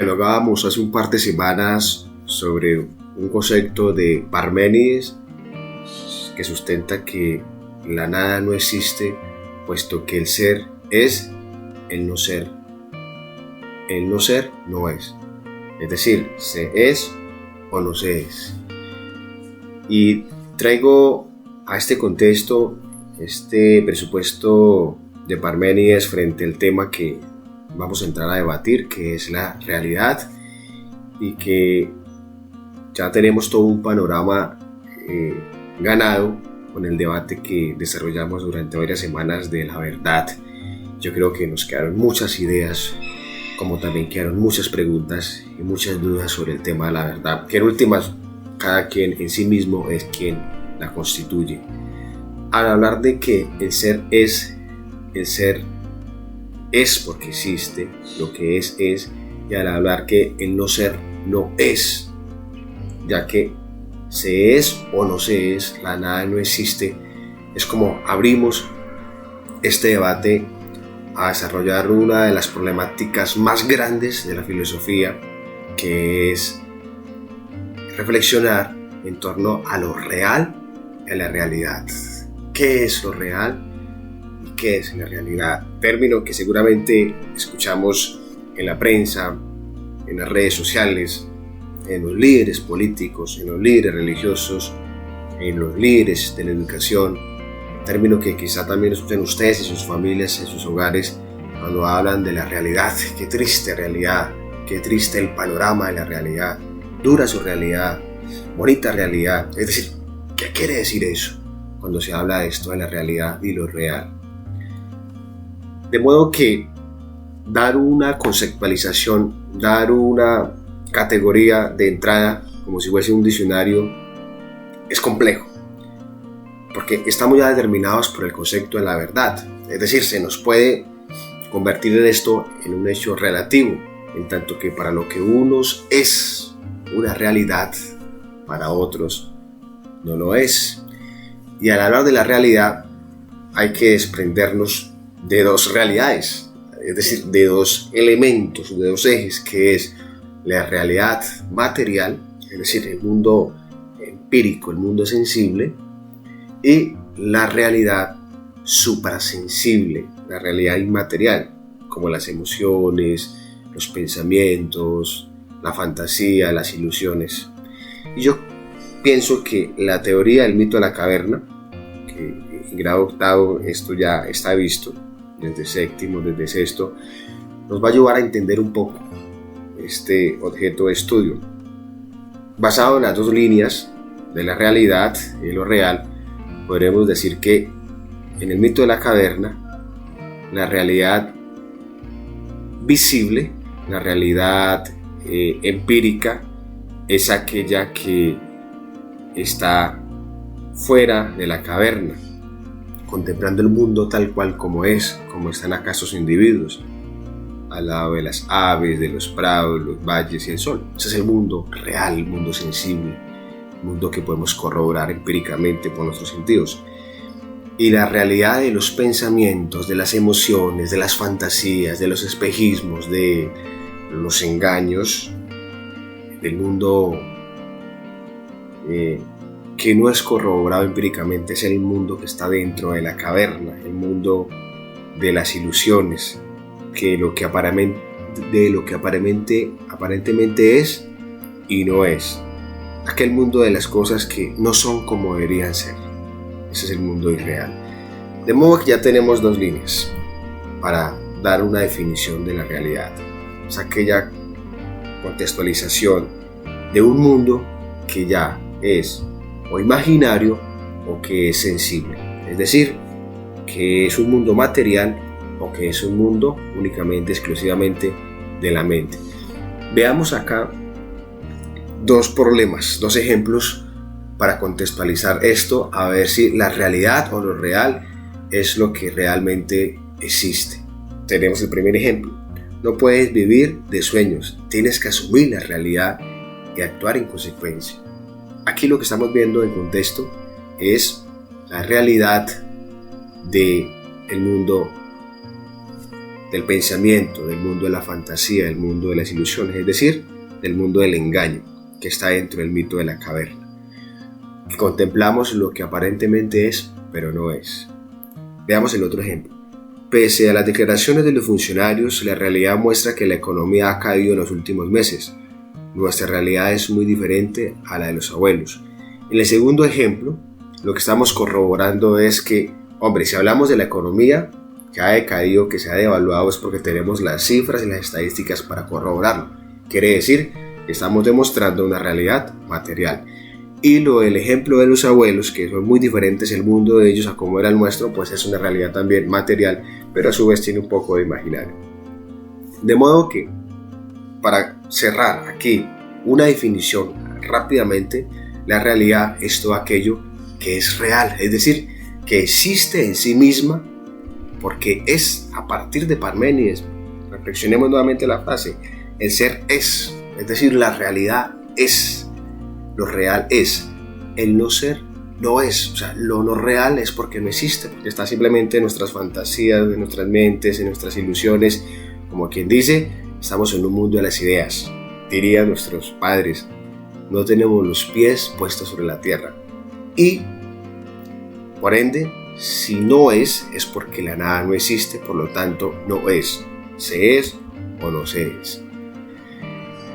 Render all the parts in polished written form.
Dialogábamos hace un par de semanas sobre un concepto de Parménides que sustenta que la nada no existe, puesto que el ser es el no ser. El no ser no es. Es decir, se es o no se es. Y traigo a este contexto, este presupuesto de Parménides frente al tema que vamos a entrar a debatir, que es la realidad, y que ya tenemos todo un panorama ganado con el debate que desarrollamos durante varias semanas de la verdad. Yo creo que nos quedaron muchas ideas, como también quedaron muchas preguntas y muchas dudas sobre el tema de la verdad, que en últimas cada quien en sí mismo es quien la constituye. Al hablar de que el ser es porque existe, lo que es, y al hablar que el no ser no es, ya que se es o no se es, la nada no existe, es como abrimos este debate a desarrollar una de las problemáticas más grandes de la filosofía, que es reflexionar en torno a lo real y a la realidad. ¿Qué es lo real y qué es la realidad? Término que seguramente escuchamos en la prensa, en las redes sociales, en los líderes políticos, en los líderes religiosos, en los líderes de la educación. Término que quizá también escuchan ustedes en sus familias, en sus hogares, cuando hablan de la realidad. Qué triste realidad, qué triste el panorama de la realidad, dura su realidad, bonita realidad. Es decir, ¿qué quiere decir eso cuando se habla de esto de la realidad y lo real? De modo que dar una conceptualización, dar una categoría de entrada, como si fuese un diccionario, es complejo, porque estamos ya determinados por el concepto de la verdad. Es decir, se nos puede convertir en esto en un hecho relativo, en tanto que para lo que unos es una realidad, para otros no lo es. Y al hablar de la realidad hay que desprendernos de dos realidades, es decir, de dos elementos, de dos ejes, que es la realidad material, es decir, el mundo empírico, el mundo sensible, y la realidad suprasensible, la realidad inmaterial, como las emociones, los pensamientos, la fantasía, las ilusiones. Y yo pienso que la teoría del mito de la caverna, que en grado octavo esto ya está visto, desde séptimo, desde sexto, nos va a ayudar a entender un poco este objeto de estudio. Basado en las dos líneas de la realidad y lo real, podremos decir que en el mito de la caverna, la realidad visible, la realidad empírica, es aquella que está fuera de la caverna, contemplando el mundo tal cual como es, como están acá esos individuos, al lado de las aves, de los prados, los valles y el sol. Ese es el mundo real, el mundo sensible, el mundo que podemos corroborar empíricamente por nuestros sentidos. Y la realidad de los pensamientos, de las emociones, de las fantasías, de los espejismos, de los engaños, del mundo que no es corroborado empíricamente, es el mundo que está dentro de la caverna, el mundo de las ilusiones, que lo que aparentemente es y no es. Aquel mundo de las cosas que no son como deberían ser. Ese es el mundo irreal. De modo que ya tenemos dos líneas para dar una definición de la realidad. Es aquella contextualización de un mundo que ya es o imaginario o que es sensible. Es decir, que es un mundo material o que es un mundo únicamente, exclusivamente de la mente. Veamos acá dos problemas, dos ejemplos para contextualizar esto, a ver si la realidad o lo real es lo que realmente existe. Tenemos el primer ejemplo. No puedes vivir de sueños, tienes que asumir la realidad y actuar en consecuencia. Aquí lo que estamos viendo en contexto es la realidad del mundo del pensamiento, del mundo de la fantasía, del mundo de las ilusiones, es decir, del mundo del engaño que está dentro del mito de la caverna. Contemplamos lo que aparentemente es, pero no es. Veamos el otro ejemplo. Pese a las declaraciones de los funcionarios, la realidad muestra que la economía ha caído en los últimos meses. Nuestra realidad es muy diferente a la de los abuelos. En el segundo ejemplo, lo que estamos corroborando es que, hombre, si hablamos de la economía que ha decaído, que se ha devaluado, es porque tenemos las cifras y las estadísticas para corroborarlo. Quiere decir que estamos demostrando una realidad material. Y el ejemplo de los abuelos, que son muy diferentes el mundo de ellos a cómo era el nuestro, pues es una realidad también material, pero a su vez tiene un poco de imaginario. De modo que, para cerrar aquí una definición rápidamente, la realidad es todo aquello que es real, es decir, que existe en sí misma, porque es a partir de Parménides. Reflexionemos nuevamente la frase: el ser es decir, la realidad es, lo real es, el no ser no es, o sea, lo no real es porque no existe, porque está simplemente en nuestras fantasías, en nuestras mentes, en nuestras ilusiones. Como quien dice, estamos en un mundo de las ideas, dirían nuestros padres, no tenemos los pies puestos sobre la tierra. Y, por ende, si no es porque la nada no existe, por lo tanto no es, se es o no se es.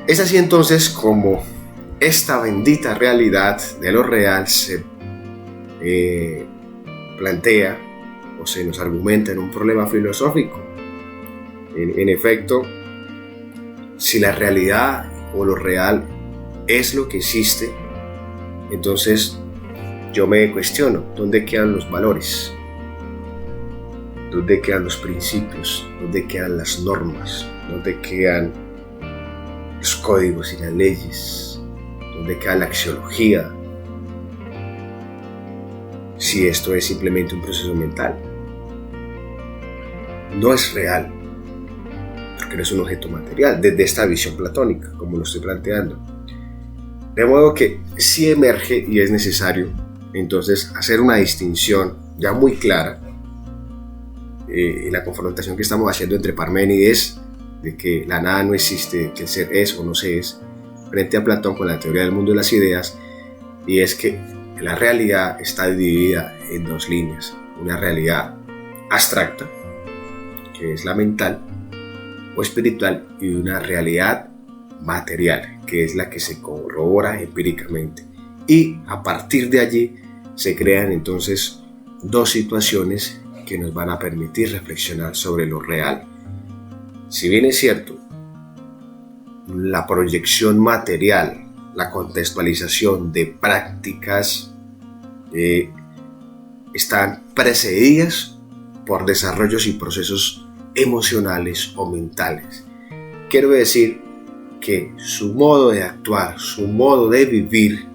Es así entonces como esta bendita realidad de lo real se plantea o se nos argumenta en un problema filosófico. En efecto, si la realidad o lo real es lo que existe, entonces yo me cuestiono, ¿dónde quedan los valores? ¿Dónde quedan los principios? ¿Dónde quedan las normas? ¿Dónde quedan los códigos y las leyes? ¿Dónde queda la axiología? Si esto es simplemente un proceso mental, no es real, porque no es un objeto material, desde esta visión platónica, como lo estoy planteando. De modo que sí emerge y es necesario entonces hacer una distinción ya muy clara en la confrontación que estamos haciendo entre Parménides, de que la nada no existe, que el ser es o no se es, frente a Platón con la teoría del mundo de las ideas, y es que la realidad está dividida en dos líneas: una realidad abstracta, que es la mental o espiritual, y una realidad material, que es la que se corrobora empíricamente. Y a partir de allí se crean entonces dos situaciones que nos van a permitir reflexionar sobre lo real. Si bien es cierto, la proyección material, la contextualización de prácticas están precedidas por desarrollos y procesos emocionales o mentales. Quiero decir que su modo de actuar, su modo de vivir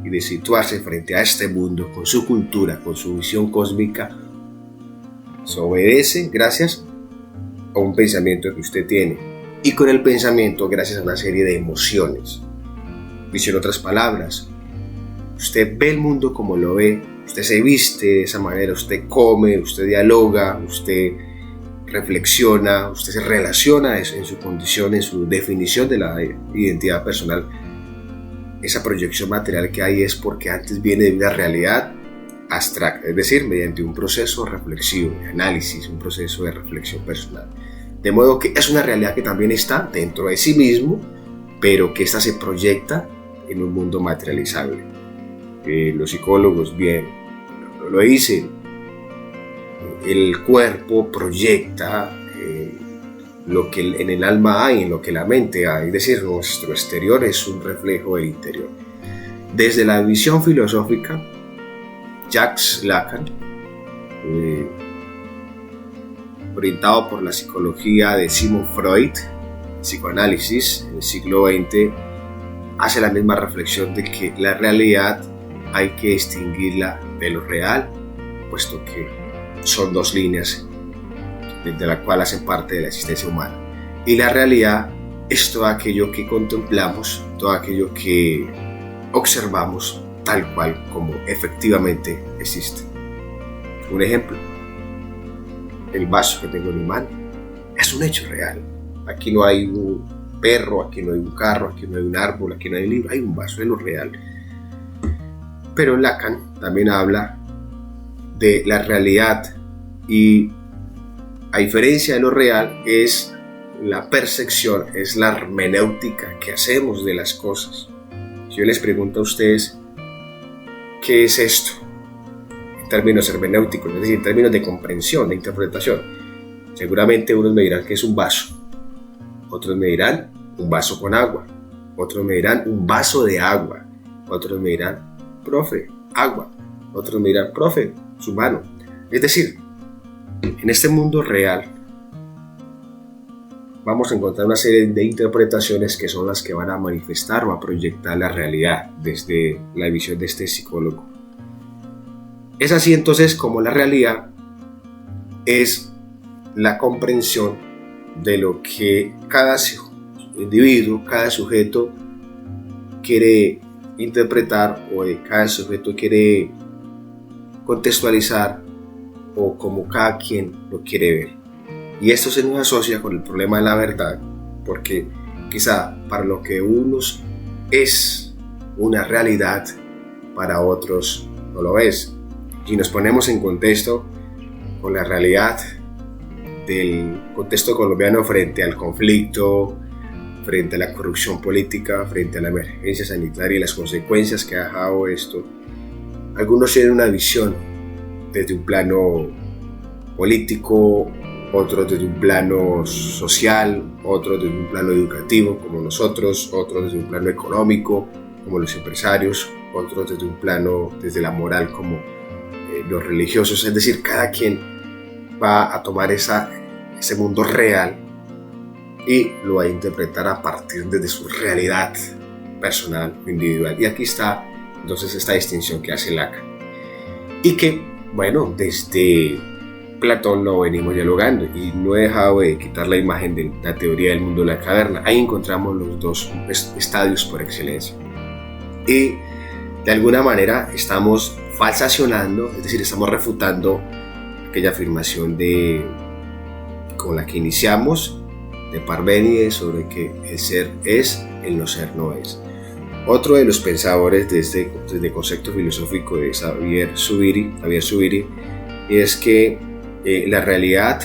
y de situarse frente a este mundo, con su cultura, con su visión cósmica, se obedece gracias a un pensamiento que usted tiene, y con el pensamiento gracias a una serie de emociones. Dicho en otras palabras, usted ve el mundo como lo ve, usted se viste de esa manera, usted come, usted dialoga, usted reflexiona, usted se relaciona en su condición, en su definición de la identidad personal. Esa proyección material que hay es porque antes viene de una realidad abstracta, es decir, mediante un proceso reflexivo, de análisis, un proceso de reflexión personal. De modo que es una realidad que también está dentro de sí mismo, pero que ésta se proyecta en un mundo materializable. Los psicólogos bien lo dicen, el cuerpo proyecta lo que en el alma hay, en lo que la mente hay, es decir, nuestro exterior es un reflejo del interior. Desde la visión filosófica, Jacques Lacan, orientado por la psicología de Sigmund Freud, psicoanálisis en el siglo XX, hace la misma reflexión de que la realidad hay que distinguirla de lo real, puesto que son dos líneas de la cual hacen parte de la existencia humana. Y la realidad es todo aquello que contemplamos, todo aquello que observamos tal cual como efectivamente existe. Un ejemplo: el vaso que tengo en mi mano es un hecho real. Aquí no hay un perro, aquí no hay un carro, aquí no hay un árbol, aquí no hay un libro, hay un vaso, es lo real. Pero Lacan también habla de la realidad y a diferencia de lo real es la percepción, es la hermenéutica que hacemos de las cosas. Si yo les pregunto a ustedes ¿qué es esto? En términos hermenéuticos, es decir, en términos de comprensión, de interpretación, seguramente unos me dirán que es un vaso, otros me dirán un vaso con agua, otros me dirán un vaso de agua, otros me dirán, profe, agua, otros me dirán, profe, su mano. Es decir, en este mundo real vamos a encontrar una serie de interpretaciones que son las que van a manifestar o a proyectar la realidad desde la visión de este psicólogo. Es así entonces como la realidad es la comprensión de lo que cada individuo, cada sujeto quiere interpretar o cada sujeto quiere contextualizar o como cada quien lo quiere ver. Y esto se nos asocia con el problema de la verdad, porque quizá para lo que unos es una realidad, para otros no lo es. Si nos ponemos en contexto con la realidad del contexto colombiano frente al conflicto, frente a la corrupción política, frente a la emergencia sanitaria y las consecuencias que ha dejado esto, algunos tienen una visión desde un plano político, otros desde un plano social, otros desde un plano educativo como nosotros, otros desde un plano económico como los empresarios, otros desde un plano desde la moral como los religiosos. Es decir, cada quien va a tomar ese mundo real y lo va a interpretar a partir de su realidad personal o individual. Y aquí está entonces esta distinción que hace Lacan y que, bueno, desde Platón lo venimos dialogando y no he dejado de quitar la imagen de la teoría del mundo de la caverna. Ahí encontramos los dos estadios por excelencia y de alguna manera estamos falsacionando, es decir, estamos refutando aquella afirmación con la que iniciamos de Parménides sobre que el ser es, el no ser no es. Otro de los pensadores desde el concepto filosófico de Javier Zubiri es que la realidad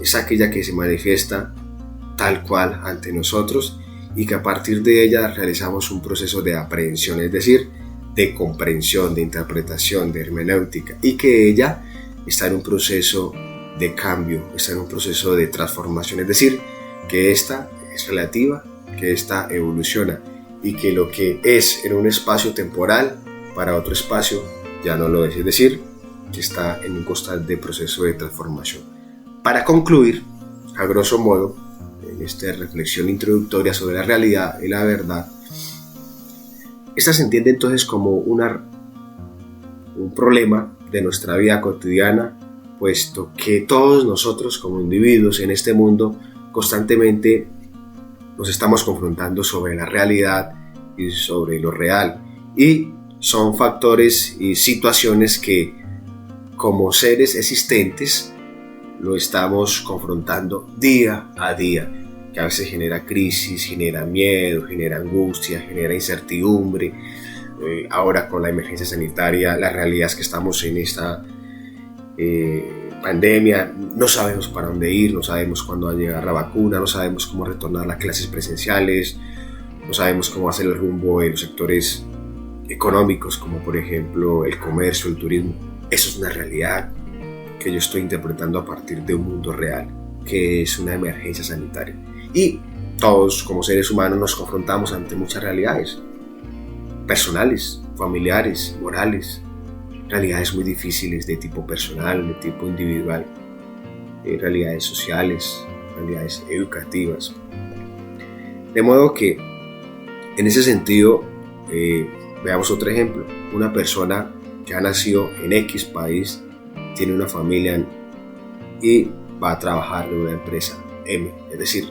es aquella que se manifiesta tal cual ante nosotros y que a partir de ella realizamos un proceso de aprehensión, es decir, de comprensión, de interpretación, de hermenéutica, y que ella está en un proceso de cambio, está en un proceso de transformación, es decir, que esta es relativa, que esta evoluciona y que lo que es en un espacio temporal para otro espacio ya no lo es decir, que está en un constante proceso de transformación. Para concluir, a grosso modo, en esta reflexión introductoria sobre la realidad y la verdad, esta se entiende entonces como un problema de nuestra vida cotidiana, puesto que todos nosotros como individuos en este mundo constantemente nos estamos confrontando sobre la realidad y sobre lo real, y son factores y situaciones que como seres existentes lo estamos confrontando día a día, que a veces genera crisis, genera miedo, genera angustia, genera incertidumbre. Ahora con la emergencia sanitaria, la realidad es que estamos en esta pandemia, no sabemos para dónde ir, no sabemos cuándo va a llegar la vacuna, no sabemos cómo retornar a las clases presenciales, no sabemos cómo va a ser el rumbo de los sectores económicos, como por ejemplo el comercio, el turismo. Eso es una realidad que yo estoy interpretando a partir de un mundo real, que es una emergencia sanitaria. Y todos como seres humanos nos confrontamos ante muchas realidades, personales, familiares, morales, realidades muy difíciles de tipo personal, de tipo individual, realidades sociales, realidades educativas. De modo que, en ese sentido, veamos otro ejemplo. Una persona que ha nacido en X país, tiene una familia y va a trabajar en una empresa M. Es decir,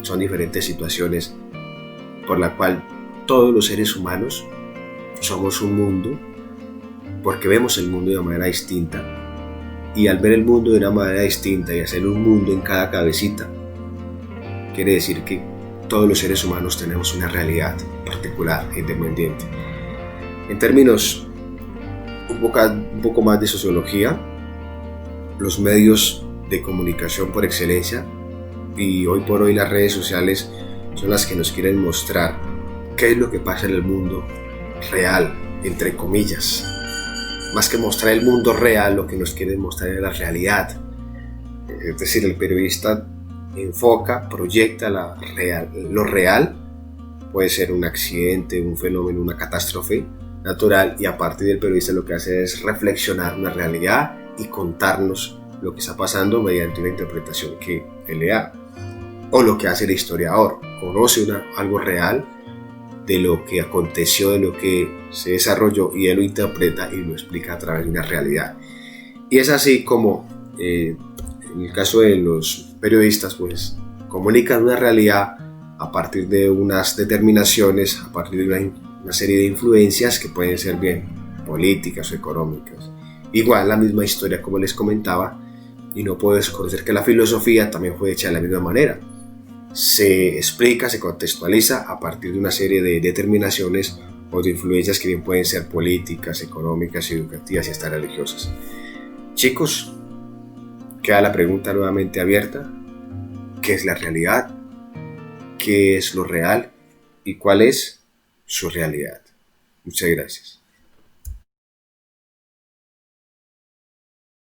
son diferentes situaciones por la cual todos los seres humanos somos un mundo, porque vemos el mundo de manera distinta Y al ver el mundo de una manera distinta y hacer un mundo en cada cabecita, quiere decir que todos los seres humanos tenemos una realidad particular e independiente. En términos un poco más de sociología, los medios de comunicación por excelencia y hoy por hoy las redes sociales son las que nos quieren mostrar qué es lo que pasa en el mundo real, entre comillas. Más que mostrar el mundo real, lo que nos quieren mostrar es la realidad. Es decir, el periodista enfoca, proyecta lo real, puede ser un accidente, un fenómeno, una catástrofe natural, y a partir del periodista lo que hace es reflexionar una realidad y contarnos lo que está pasando mediante una interpretación que él le da. O lo que hace el historiador, conoce algo real de lo que aconteció, de lo que se desarrolló, y él lo interpreta y lo explica a través de una realidad. Y es así como en el caso de los periodistas, pues comunican una realidad a partir de unas determinaciones, a partir de una serie de influencias que pueden ser bien políticas o económicas. Igual la misma historia, como les comentaba, y no puedo desconocer que la filosofía también fue hecha de la misma manera. Se explica, se contextualiza a partir de una serie de determinaciones o de influencias que bien pueden ser políticas, económicas, educativas y hasta religiosas. Chicos, queda la pregunta nuevamente abierta: ¿qué es la realidad? ¿Qué es lo real? ¿Y cuál es su realidad? Muchas gracias.